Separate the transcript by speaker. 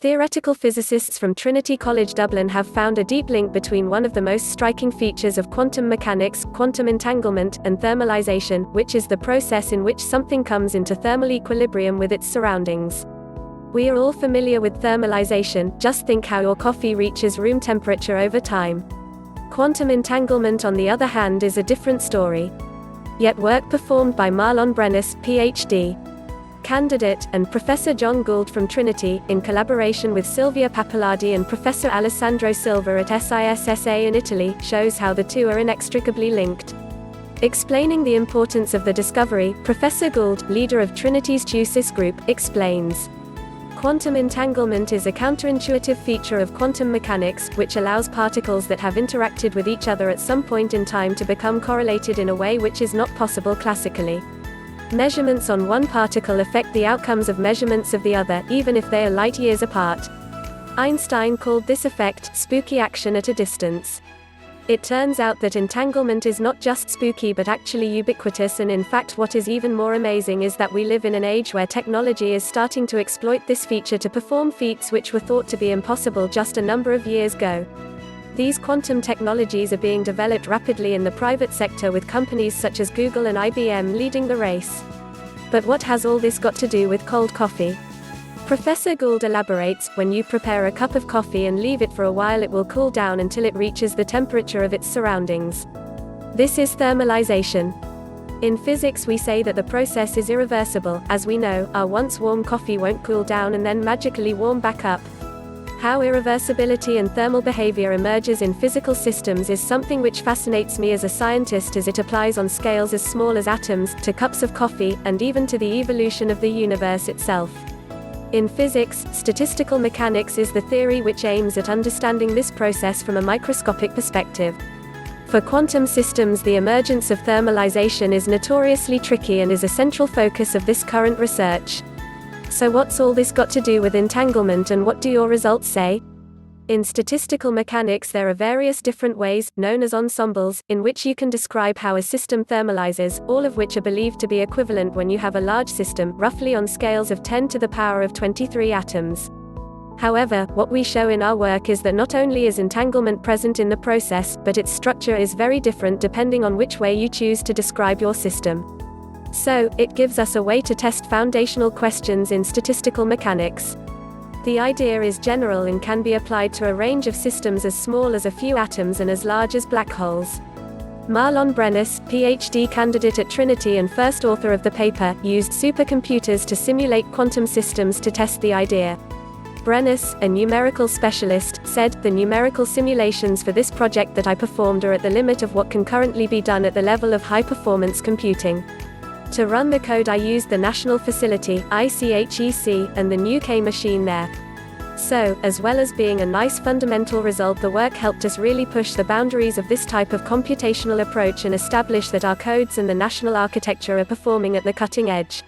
Speaker 1: Theoretical physicists from Trinity College Dublin have found a deep link between one of the most striking features of quantum mechanics, quantum entanglement, and thermalization, which is the process in which something comes into thermal equilibrium with its surroundings. We are all familiar with thermalization, just think how your coffee reaches room temperature over time. Quantum entanglement, on the other hand, is a different story. Yet work performed by Marlon Brennis, Ph.D. candidate, and Professor John Gould from Trinity, in collaboration with Silvia Pappalardi and Professor Alessandro Silva at SISSA in Italy, shows how the two are inextricably linked. Explaining the importance of the discovery, Professor Gould, leader of Trinity's TUSIS group, explains. Quantum entanglement is a counterintuitive feature of quantum mechanics, which allows particles that have interacted with each other at some point in time to become correlated in a way which is not possible classically. Measurements on one particle affect the outcomes of measurements of the other, even if they are light years apart. Einstein called this effect spooky action at a distance. It turns out that entanglement is not just spooky but actually ubiquitous, and in fact what is even more amazing is that we live in an age where technology is starting to exploit this feature to perform feats which were thought to be impossible just a number of years ago. These quantum technologies are being developed rapidly in the private sector, with companies such as Google and IBM leading the race. But what has all this got to do with cold coffee? Professor Gould elaborates, when you prepare a cup of coffee and leave it for a while, it will cool down until it reaches the temperature of its surroundings. This is thermalization. In physics we say that the process is irreversible. As we know, our once warm coffee won't cool down and then magically warm back up. How irreversibility and thermal behavior emerges in physical systems is something which fascinates me as a scientist, as it applies on scales as small as atoms, to cups of coffee, and even to the evolution of the universe itself. In physics, statistical mechanics is the theory which aims at understanding this process from a microscopic perspective. For quantum systems, the emergence of thermalization is notoriously tricky and is a central focus of this current research. So what's all this got to do with entanglement, and what do your results say? In statistical mechanics there are various different ways, known as ensembles, in which you can describe how a system thermalizes, all of which are believed to be equivalent when you have a large system, roughly on scales of 10 to the power of 23 atoms. However, what we show in our work is that not only is entanglement present in the process, but its structure is very different depending on which way you choose to describe your system. So, it gives us a way to test foundational questions in statistical mechanics. The idea is general and can be applied to a range of systems as small as a few atoms and as large as black holes. Marlon Brennis, Ph.D. candidate at Trinity and first author of the paper, used supercomputers to simulate quantum systems to test the idea. Brennis, a numerical specialist, said, "The numerical simulations for this project that I performed are at the limit of what can currently be done at the level of high-performance computing. To run the code I used the National Facility, ICHEC, and the New K machine there. So, as well as being a nice fundamental result, the work helped us really push the boundaries of this type of computational approach and establish that our codes and the national architecture are performing at the cutting edge."